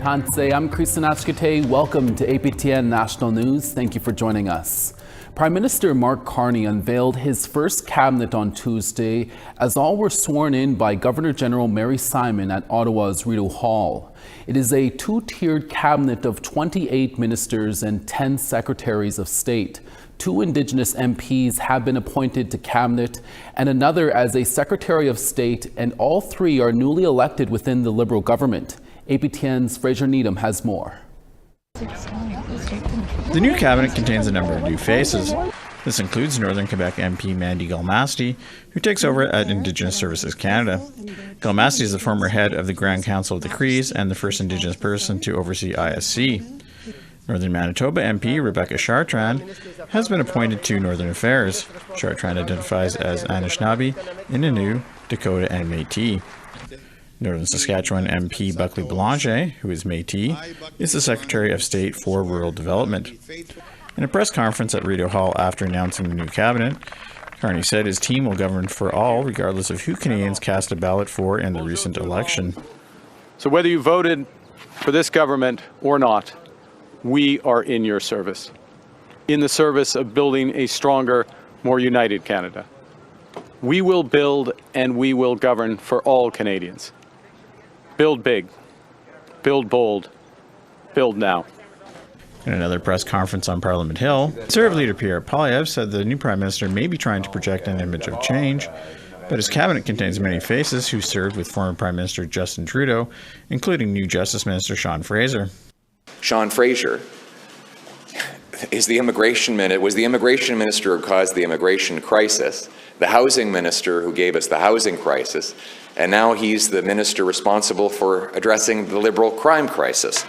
Hanse, I'm Kristen Achkate. Welcome to APTN National News. Thank you for joining us. Prime Minister Mark Carney unveiled his first cabinet on Tuesday as all were sworn in by Governor General Mary Simon at Ottawa's Rideau Hall. It is a two-tiered cabinet of 28 ministers and 10 secretaries of state. 2 Indigenous MPs have been appointed to cabinet and another as a Secretary of State, and all 3 are newly elected within the Liberal government. APTN's Fraser Needham has more. The new cabinet contains a number of new faces. This includes Northern Quebec MP Mandy Galmasti, who takes over at Indigenous Services Canada. Galmasti is the former head of the Grand Council of the Crees and the first Indigenous person to oversee ISC. Northern Manitoba MP Rebecca Chartrand has been appointed to Northern Affairs. Chartrand identifies as Anishinaabe, Innu, Dakota, and Métis. Northern Saskatchewan MP Buckley Boulanger, who is Métis, is the Secretary of State for Rural Development. In a press conference at Rideau Hall after announcing the new cabinet, Carney said his team will govern for all, regardless of who Canadians cast a ballot for in the recent election. So whether you voted for this government or not, we are in your service, in the service of building a stronger, more united Canada. We will build and we will govern for all Canadians. Build big, build bold, build now. In another press conference on Parliament Hill, Conservative leader Pierre Poilievre said the new Prime Minister may be trying to project an image of change, but his cabinet contains many faces who served with former Prime Minister Justin Trudeau, including new Justice Minister Sean Fraser. Sean Fraser was the immigration minister who caused the immigration crisis, the housing minister who gave us the housing crisis, and now he's the minister responsible for addressing the Liberal crime crisis.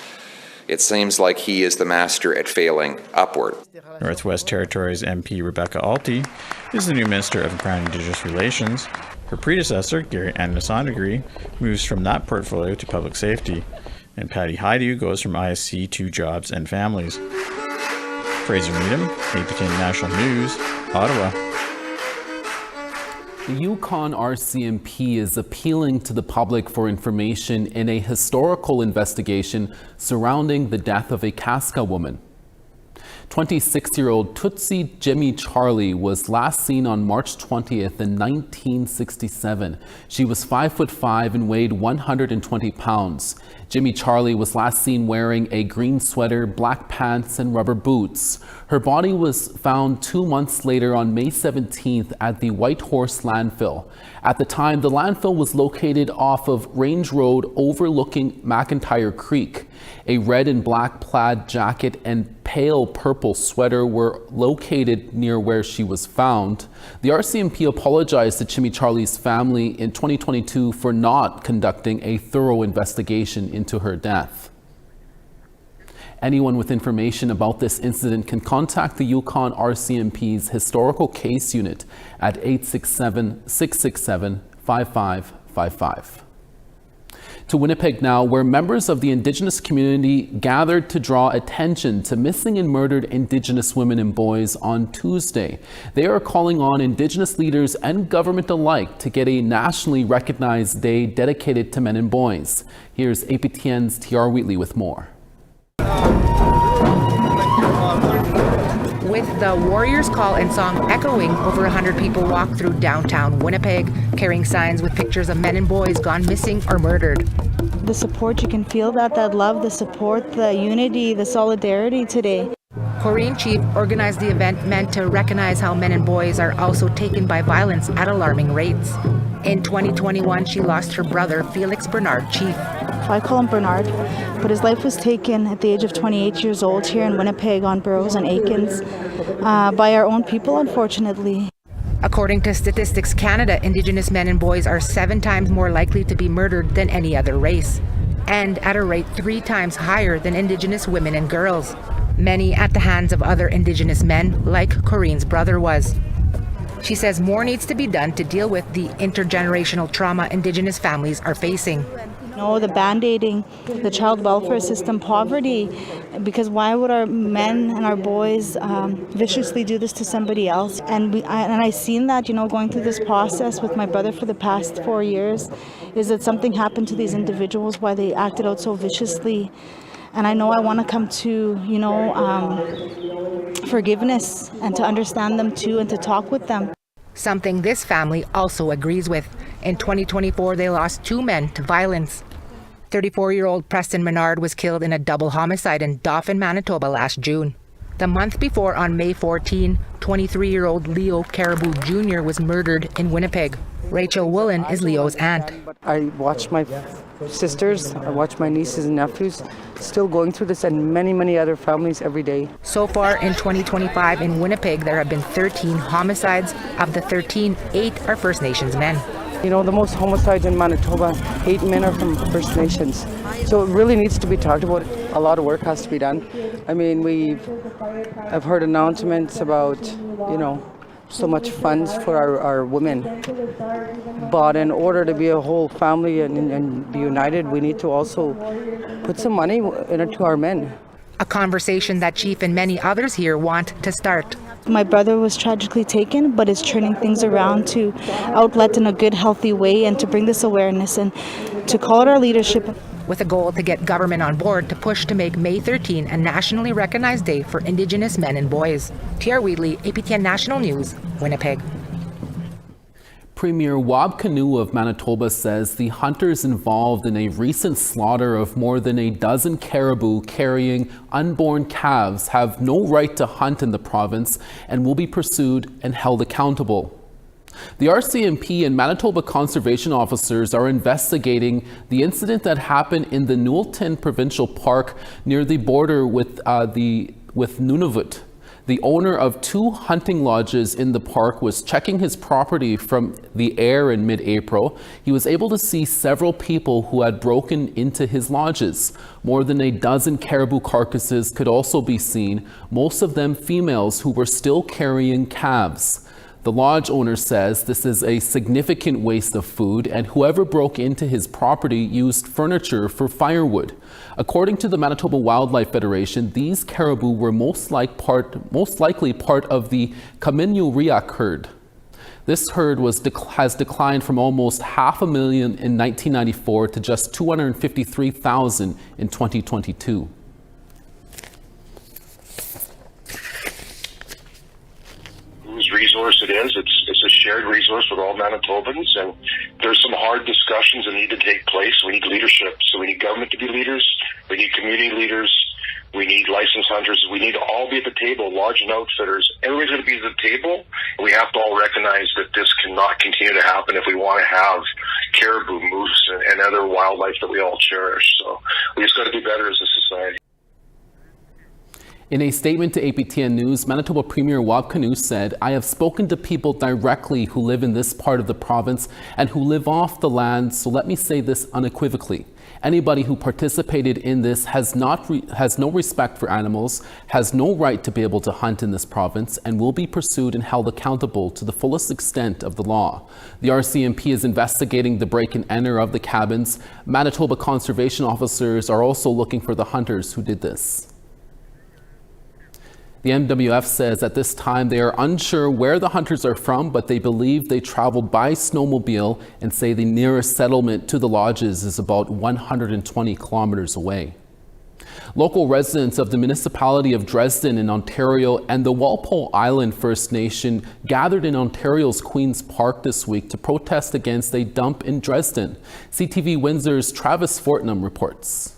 It seems like he is the master at failing upward. Northwest Territories MP Rebecca Alty is the new Minister of Crown Indigenous Relations. Her predecessor, Gary Anasandagri, moves from that portfolio to public safety, and Patty Haidu goes from ISC to Jobs and Families. Fraser Needham, APTN National News, Ottawa. The Yukon RCMP is appealing to the public for information in a historical investigation surrounding the death of a Kaska woman. 26-year-old Tutsi Jimmy Charlie was last seen on March 20th in 1967. She was 5'5" and weighed 120 pounds. Jimmy Charlie was last seen wearing a green sweater, black pants, and rubber boots. Her body was found 2 months later on May 17th at the White Horse Landfill. At the time, the landfill was located off of Range Road overlooking McIntyre Creek. A red and black plaid jacket and pale purple sweater were located near where she was found. The RCMP apologized to Jimmy Charlie's family in 2022 for not conducting a thorough investigation into her death. Anyone with information about this incident can contact the Yukon RCMP's Historical Case Unit at 867-667-5555. To Winnipeg now, where members of the Indigenous community gathered to draw attention to missing and murdered Indigenous women and boys on Tuesday. They are calling on Indigenous leaders and government alike to get a nationally recognized day dedicated to men and boys. Here's APTN's TR Wheatley with more. With the Warriors Call and song echoing, over 100 people walked through downtown Winnipeg, carrying signs with pictures of men and boys gone missing or murdered. The support, you can feel that love, the support, the unity, the solidarity today. Corrine Chief organized the event meant to recognize how men and boys are also taken by violence at alarming rates. In 2021, she lost her brother, Felix Bernard Chief. I call him Bernard, but his life was taken at the age of 28 years old here in Winnipeg on Burroughs and Aikens by our own people, unfortunately. According to Statistics Canada, Indigenous men and boys are 7 times more likely to be murdered than any other race, and at a rate 3 times higher than Indigenous women and girls, many at the hands of other Indigenous men, like Corrine's brother was. She says more needs to be done to deal with the intergenerational trauma Indigenous families are facing. No, the band-aiding, the child welfare system, poverty, because why would our men and our boys viciously do this to somebody else? And I seen that, going through this process with my brother for the past 4 years, is that something happened to these individuals, why they acted out so viciously. And I know I want to come to, forgiveness and to understand them too and to talk with them. Something this family also agrees with. In 2024, they lost 2 men to violence. 34-year-old Preston Menard was killed in a double homicide in Dauphin, Manitoba last June. The month before, on May 14, 23-year-old Leo Caribou Jr. was murdered in Winnipeg. Rachel Woolen is Leo's aunt. I watch my sisters, I watch my nieces and nephews still going through this, and many, many other families every day. So far in 2025 in Winnipeg, there have been 13 homicides. Of the 13, 8 are First Nations men. The most homicides in Manitoba, 8 men are from First Nations. So it really needs to be talked about. A lot of work has to be done. I mean, I've heard announcements about, so much funds for our women. But in order to be a whole family and be united, we need to also put some money into our men. A conversation that Chief and many others here want to start. My brother was tragically taken, but is turning things around to outlet in a good, healthy way and to bring this awareness and to call out our leadership. With a goal to get government on board to push to make May 13 a nationally recognized day for Indigenous men and boys. T.R. Wheatley, APTN National News, Winnipeg. Premier Wab Kinew of Manitoba says the hunters involved in a recent slaughter of more than a dozen caribou carrying unborn calves have no right to hunt in the province and will be pursued and held accountable. The RCMP and Manitoba conservation officers are investigating the incident that happened in the Newellton Provincial Park near the border with Nunavut. The owner of 2 hunting lodges in the park was checking his property from the air in mid-April. He was able to see several people who had broken into his lodges. More than a dozen caribou carcasses could also be seen, most of them females who were still carrying calves. The lodge owner says this is a significant waste of food, and whoever broke into his property used furniture for firewood. According to the Manitoba Wildlife Federation, these caribou were most likely part of the Kaminuuriak herd. This herd has declined from almost 500,000 in 1994 to just 253,000 in 2022. Resource it is. It's a shared resource with all Manitobans, and there's some hard discussions that need to take place. We need leadership, so we need government to be leaders, we need community leaders, we need licensed hunters, we need to all be at the table, lodge and outfitters. Everybody's going to be at the table, and we have to all recognize that this cannot continue to happen if we want to have caribou, moose, and other wildlife that we all cherish. So we just got to do better as a society. In a statement to APTN News, Manitoba Premier Wab Kinew said, "I have spoken to people directly who live in this part of the province and who live off the land, so let me say this unequivocally. Anybody who participated in this has no respect for animals, has no right to be able to hunt in this province, and will be pursued and held accountable to the fullest extent of the law." The RCMP is investigating the break and enter of the cabins. Manitoba conservation officers are also looking for the hunters who did this. The MWF says at this time they are unsure where the hunters are from, but they believe they traveled by snowmobile and say the nearest settlement to the lodges is about 120 kilometers away. Local residents of the municipality of Dresden in Ontario and the Walpole Island First Nation gathered in Ontario's Queen's Park this week to protest against a dump in Dresden. CTV Windsor's Travis Fortnum reports.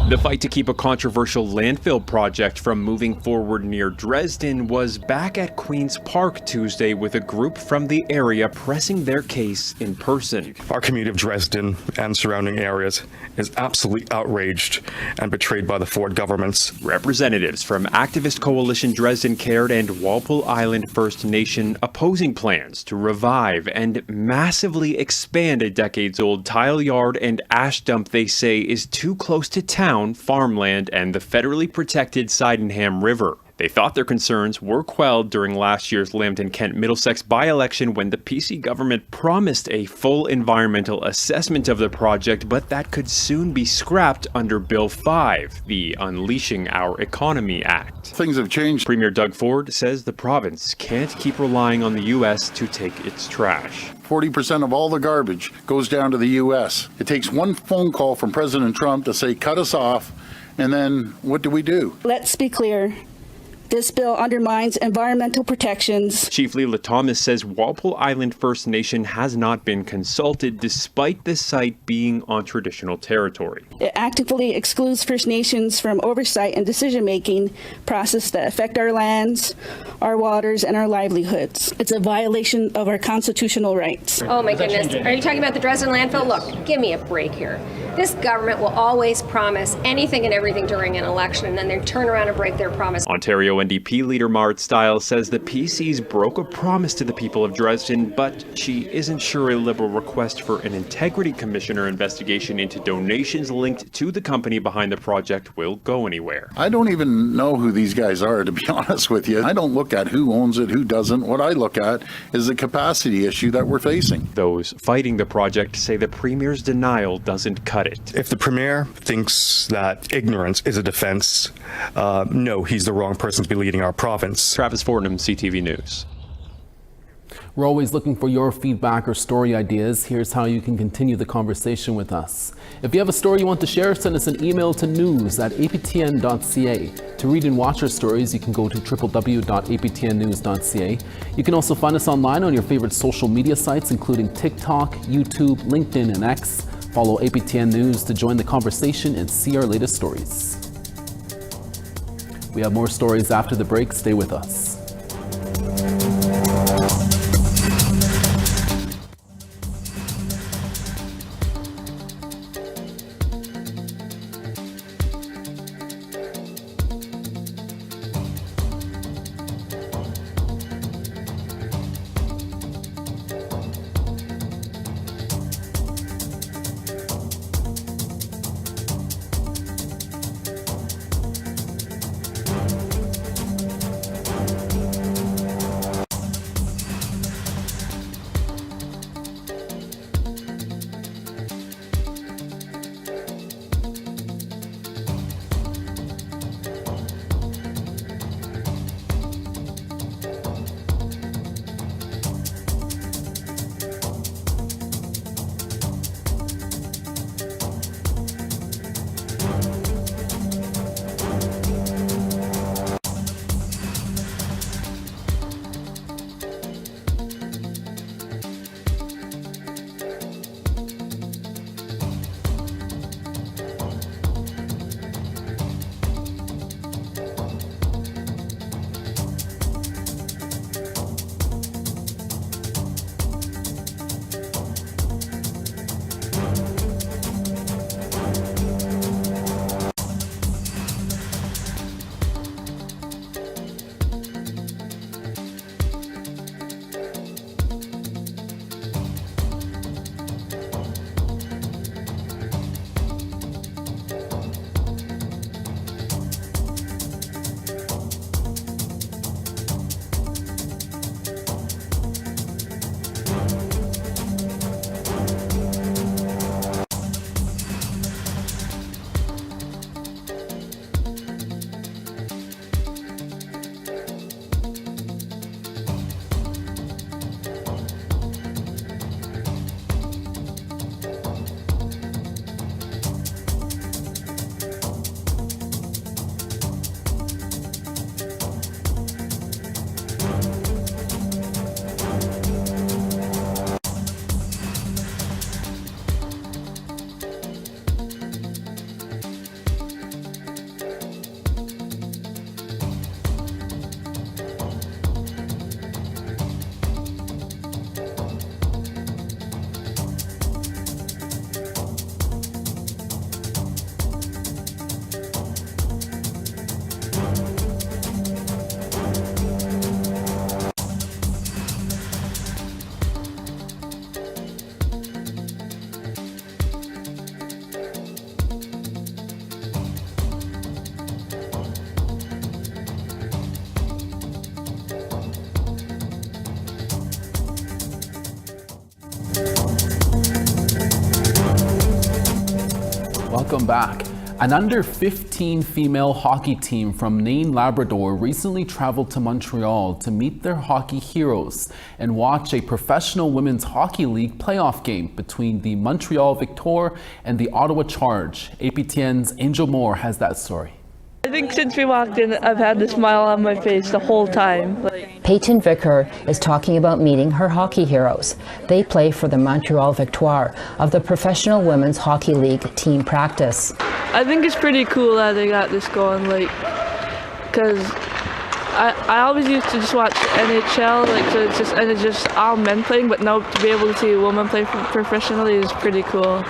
The fight to keep a controversial landfill project from moving forward near Dresden was back at Queen's Park Tuesday with a group from the area pressing their case in person. Our community of Dresden and surrounding areas is absolutely outraged and betrayed by the Ford governments. Representatives from activist coalition Dresden Cared and Walpole Island First Nation opposing plans to revive and massively expand a decades-old tile yard and ash dump they say is too close to town, farmland, and the federally protected Sydenham River. They thought their concerns were quelled during last year's Lambton-Kent-Middlesex by-election when the PC government promised a full environmental assessment of the project, but that could soon be scrapped under Bill 5, the Unleashing Our Economy Act. Things have changed. Premier Doug Ford says the province can't keep relying on the U.S. to take its trash. 40% of all the garbage goes down to the U.S. It takes one phone call from President Trump to say, cut us off, and then what do? Let's be clear. This bill undermines environmental protections. Chief Leila Thomas says Walpole Island First Nation has not been consulted despite the site being on traditional territory. It actively excludes First Nations from oversight and decision-making process that affect our lands, our waters, and our livelihoods. It's a violation of our constitutional rights. Oh my goodness. Are you talking about the Dresden Landfill? Look, give me a break here. This government will always promise anything and everything during an election, and then they turn around and break their promise. Ontario NDP leader Marit Stiles says the PCs broke a promise to the people of Dresden, but she isn't sure a Liberal request for an integrity commissioner investigation into donations linked to the company behind the project will go anywhere. I don't even know who these guys are, to be honest with you. I don't look at who owns it, who doesn't. What I look at is the capacity issue that we're facing. Those fighting the project say the Premier's denial doesn't cut it. If the Premier thinks that ignorance is a defense, no, he's the wrong person to be leading our province. Travis Fortnum, CTV News. We're always looking for your feedback or story ideas. Here's how you can continue the conversation with us. If you have a story you want to share, send us an email to news@aptn.ca. To read and watch our stories, you can go to www.aptnnews.ca. You can also find us online on your favorite social media sites, including TikTok, YouTube, LinkedIn, and X. Follow APTN News to join the conversation and see our latest stories. We have more stories after the break. Stay with us. Welcome back. An under-15 female hockey team from Nain, Labrador recently traveled to Montreal to meet their hockey heroes and watch a professional women's hockey league playoff game between the Montreal Victor and the Ottawa Charge. APTN's Angel Moore has that story. I think since we walked in, I've had the smile on my face the whole time. Peyton Vicker is talking about meeting her hockey heroes. They play for the Montreal Victoire of the Professional Women's Hockey League team practice. I think it's pretty cool that they got this going, because I always used to just watch NHL, so it's just all men playing, but now to be able to see a woman play professionally is pretty cool.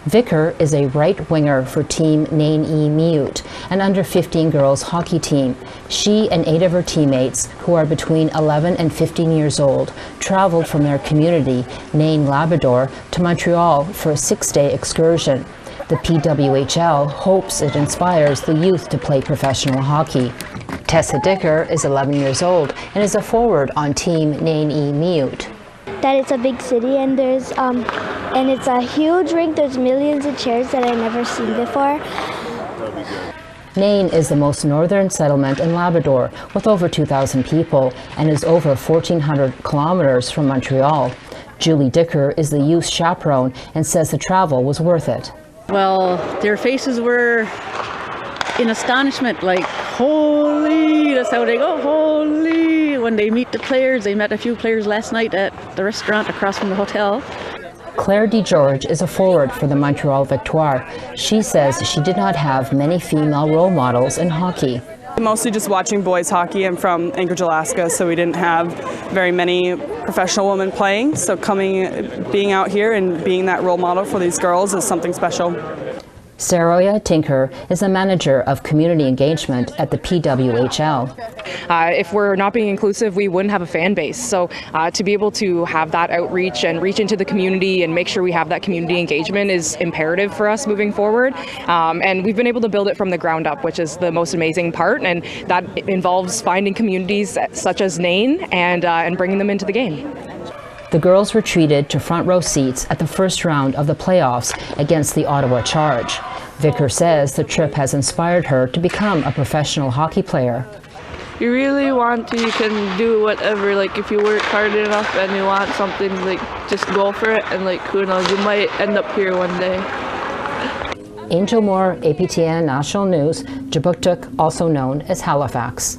Vicker is a right winger for Team Nain Miut, an under-15 girls hockey team. She and 8 of her teammates, who are between 11 and 15 years old, traveled from their community, Nain, Labrador, to Montreal for a 6-day excursion. The PWHL hopes it inspires the youth to play professional hockey. Tessa Dicker is 11 years old and is a forward on Team Nain Miut. That it's a big city and there's and it's a huge rink. There's millions of chairs that I've never seen before. Nain is the most northern settlement in Labrador with over 2,000 people and is over 1,400 kilometers from Montreal. Julie Dicker is the youth chaperone and says the travel was worth it. Well, their faces were in astonishment, like, holy, that's how they go, holy. When they meet the players, they met a few players last night at the restaurant across from the hotel. Claire DeGeorge is a forward for the Montreal Victoire. She says she did not have many female role models in hockey. Mostly just watching boys hockey. I'm from Anchorage, Alaska, so we didn't have very many professional women playing. So being out here and being that role model for these girls is something special. Saroya Tinker is the manager of community engagement at the PWHL. If we're not being inclusive, we wouldn't have a fan base. So to be able to have that outreach and reach into the community and make sure we have that community engagement is imperative for us moving forward. And we've been able to build it from the ground up, which is the most amazing part. And that involves finding communities such as Nain and bringing them into the game. The girls were treated to front row seats at the first round of the playoffs against the Ottawa Charge. Vicker says the trip has inspired her to become a professional hockey player. You really want to, you can do whatever, if you work hard enough and you want something, just go for it, and who knows, you might end up here one day. Angel Moore, APTN National News, Jabuktuk, also known as Halifax.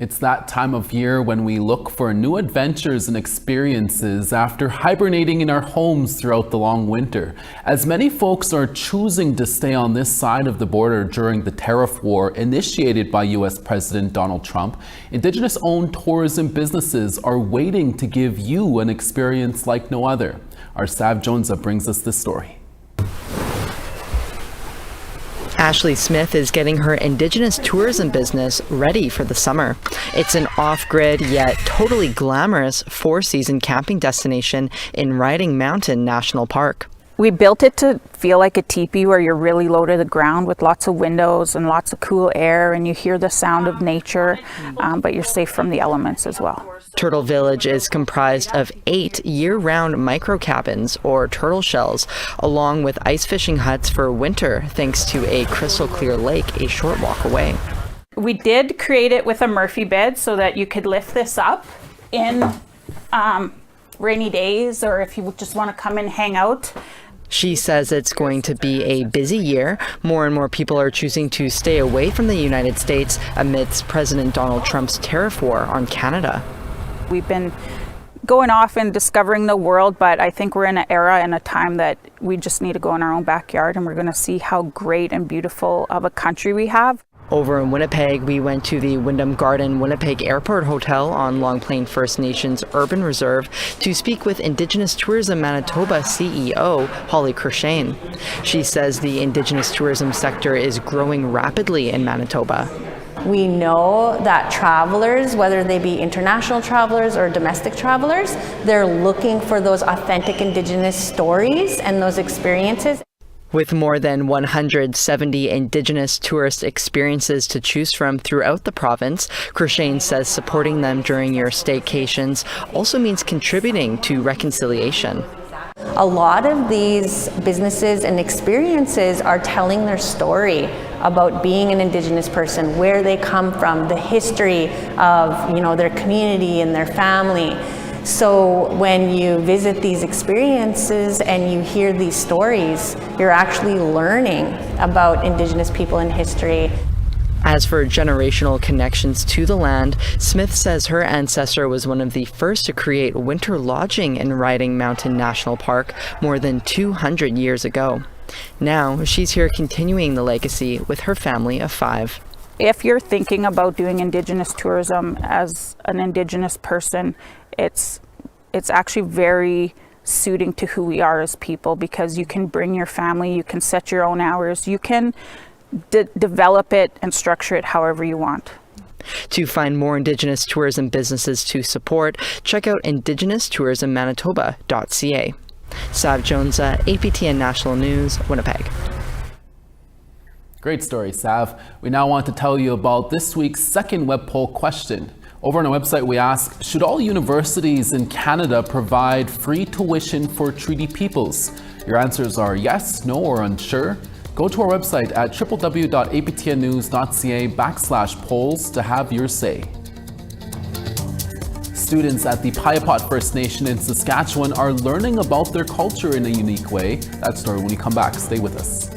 It's that time of year when we look for new adventures and experiences after hibernating in our homes throughout the long winter. As many folks are choosing to stay on this side of the border during the tariff war initiated by U.S. President Donald Trump, Indigenous-owned tourism businesses are waiting to give you an experience like no other. Our Sav Jonesa brings us this story. Ashley Smith is getting her Indigenous tourism business ready for the summer. It's an off-grid yet totally glamorous 4-season camping destination in Riding Mountain National Park. We built it to feel like a teepee where you're really low to the ground with lots of windows and lots of cool air, and you hear the sound of nature, but you're safe from the elements as well. Turtle Village is comprised of 8 year-round micro cabins or turtle shells, along with ice fishing huts for winter, thanks to a crystal clear lake a short walk away. We did create it with a Murphy bed so that you could lift this up in rainy days, or if you just want to come and hang out. She says it's going to be a busy year. More and more people are choosing to stay away from the United States amidst President Donald Trump's tariff war on Canada. We've been going off and discovering the world, but I think we're in an era and a time that we just need to go in our own backyard, and we're going to see how great and beautiful of a country we have. Over in Winnipeg, we went to the Wyndham Garden Winnipeg Airport Hotel on Long Plain First Nations Urban Reserve to speak with Indigenous Tourism Manitoba CEO Holly Kershane. She says the Indigenous tourism sector is growing rapidly in Manitoba. We know that travelers, whether they be international travelers or domestic travelers, they're looking for those authentic Indigenous stories and those experiences. With more than 170 Indigenous tourist experiences to choose from throughout the province, Kershane says supporting them during your staycations also means contributing to reconciliation. A lot of these businesses and experiences are telling their story about being an Indigenous person, where they come from, the history of, you know, their community and their family. So when you visit these experiences and you hear these stories, you're actually learning about Indigenous people and history. As for generational connections to the land, Smith says her ancestor was one of the first to create winter lodging in Riding Mountain National Park more than 200 years ago. Now, she's here continuing the legacy with her family of 5. If you're thinking about doing Indigenous tourism as an Indigenous person, it's actually very suiting to who we are as people, because you can bring your family, you can set your own hours, you can develop it and structure it however you want. To find more Indigenous tourism businesses to support, check out indigenoustourisammanitoba.ca. Sav Jones, APTN National News, Winnipeg. Great story, Sav. We now want to tell you about this week's second web poll question. Over on our website, we ask, should all universities in Canada provide free tuition for Treaty Peoples? Your answers are yes, no, or unsure. Go to our website at www.aptnnews.ca/polls to have your say. Students at the Pipot First Nation in Saskatchewan are learning about their culture in a unique way. That story when we come back. Stay with us.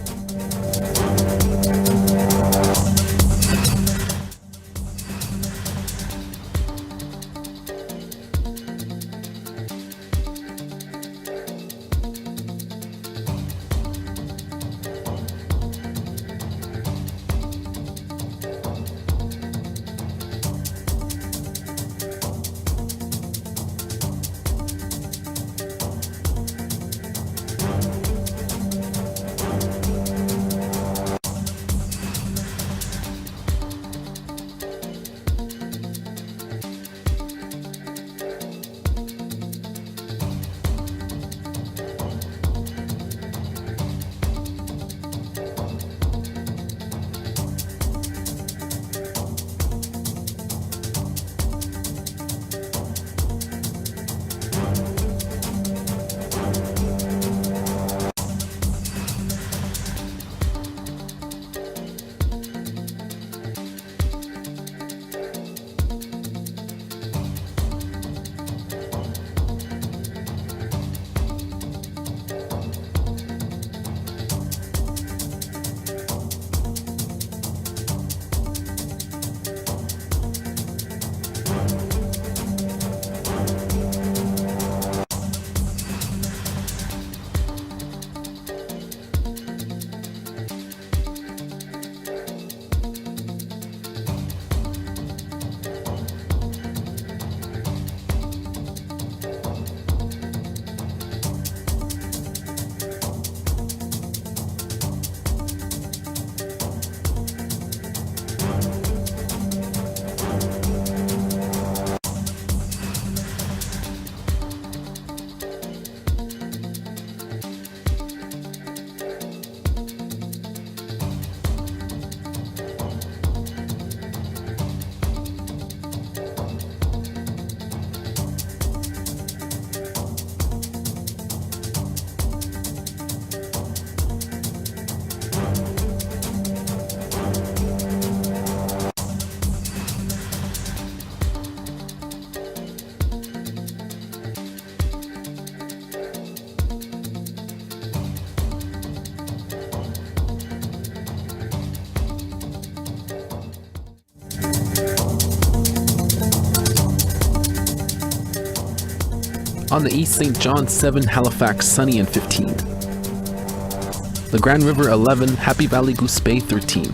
On the east, St. John 7, Halifax sunny and 15. The Grand River 11, Happy Valley Goose Bay 13.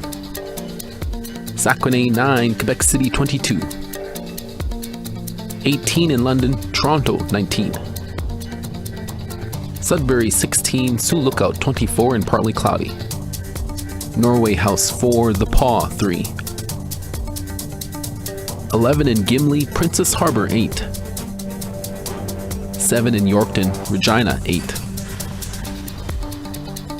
Saguenay 9, Quebec City 22. 18 in London, Toronto 19. Sudbury 16, Sioux Lookout 24 and partly cloudy. Norway House 4, The Paw 3. 11 in Gimli, Princess Harbor 8. 7 in Yorkton, Regina 8.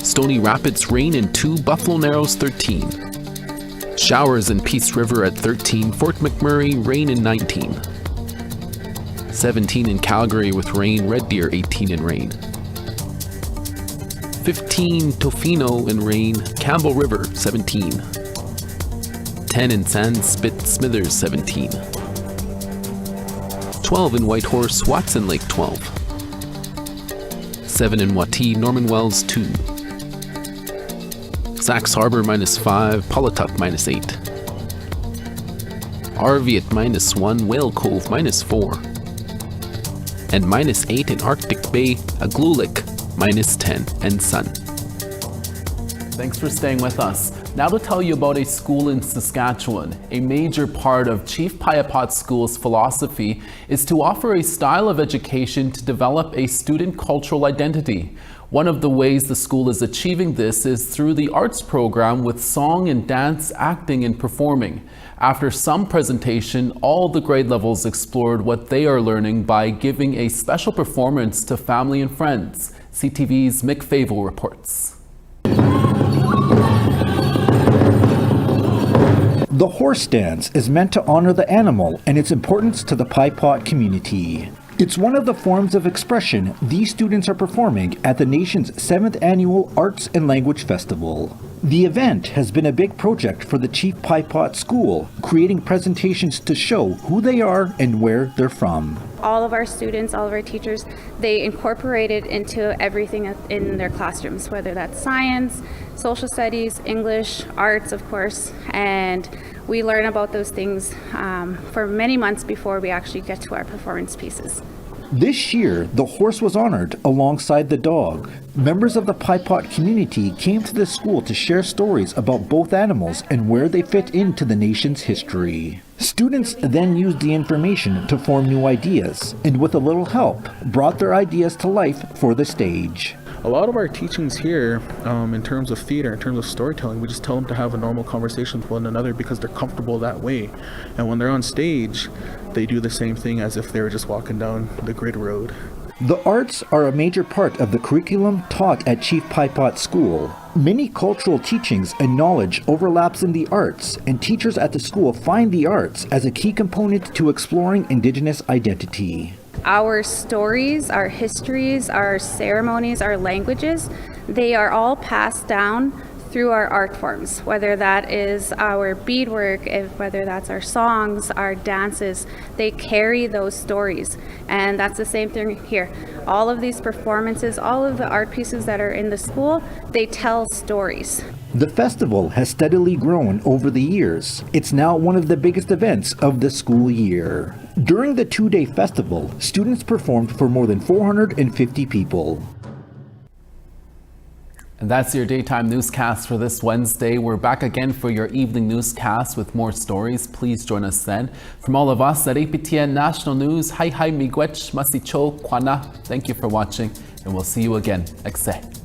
Stony Rapids rain in 2, Buffalo Narrows 13. Showers in Peace River at 13, Fort McMurray rain in 19. 17 in Calgary with rain, Red Deer 18 in rain. 15 Tofino in Rain, Campbell River 17. 10 in Sandspit Smithers 17. 12 in Whitehorse, Watson Lake 12. 7 in Watee, Norman Wells 2. Sax Harbor -5, Polituck -8. Harvey at -1, Whale Cove -4. And -8 in Arctic Bay, Aglulik -10, and Sun. Thanks for staying with us. Now to tell you about a school in Saskatchewan. A major part of Chief Pipot School's philosophy is to offer a style of education to develop a student cultural identity. One of the ways the school is achieving this is through the arts program with song and dance, acting and performing. After some presentation, all the grade levels explored what they are learning by giving a special performance to family and friends. CTV's Mick Favo reports. The horse dance is meant to honor the animal and its importance to the Pipot community. It's one of the forms of expression these students are performing at the nation's 7th annual Arts and Language Festival. The event has been a big project for the Chief Pipot School, creating presentations to show who they are and where they're from. All of our students, all of our teachers, they incorporate it into everything in their classrooms, whether that's science, social studies, English, arts, of course, and we learn about those things for many months before we actually get to our performance pieces. This year, the horse was honored alongside the dog. Members of the Pipot community came to the school to share stories about both animals and where they fit into the nation's history. Students then used the information to form new ideas, and with a little help, brought their ideas to life for the stage. A lot of our teachings here, in terms of theater, in terms of storytelling, we just tell them to have a normal conversation with one another because they're comfortable that way. And when they're on stage, they do the same thing as if they were just walking down the grid road. The arts are a major part of the curriculum taught at Chief Pipot School. Many cultural teachings and knowledge overlaps in the arts, and teachers at the school find the arts as a key component to exploring Indigenous identity. Our stories, our histories, our ceremonies, our languages, they are all passed down through our art forms, whether that is our beadwork, whether that's our songs, our dances, they carry those stories. And that's the same thing here. All of these performances, all of the art pieces that are in the school, they tell stories. The festival has steadily grown over the years. It's now one of the biggest events of the school year. During the 2-day festival, students performed for more than 450 people. And that's your daytime newscast for this Wednesday. We're back again for your evening newscast with more stories. Please join us then. From all of us at APTN National News, hi miigwech, masicho, kwana. Thank you for watching, and we'll see you again. Ekse.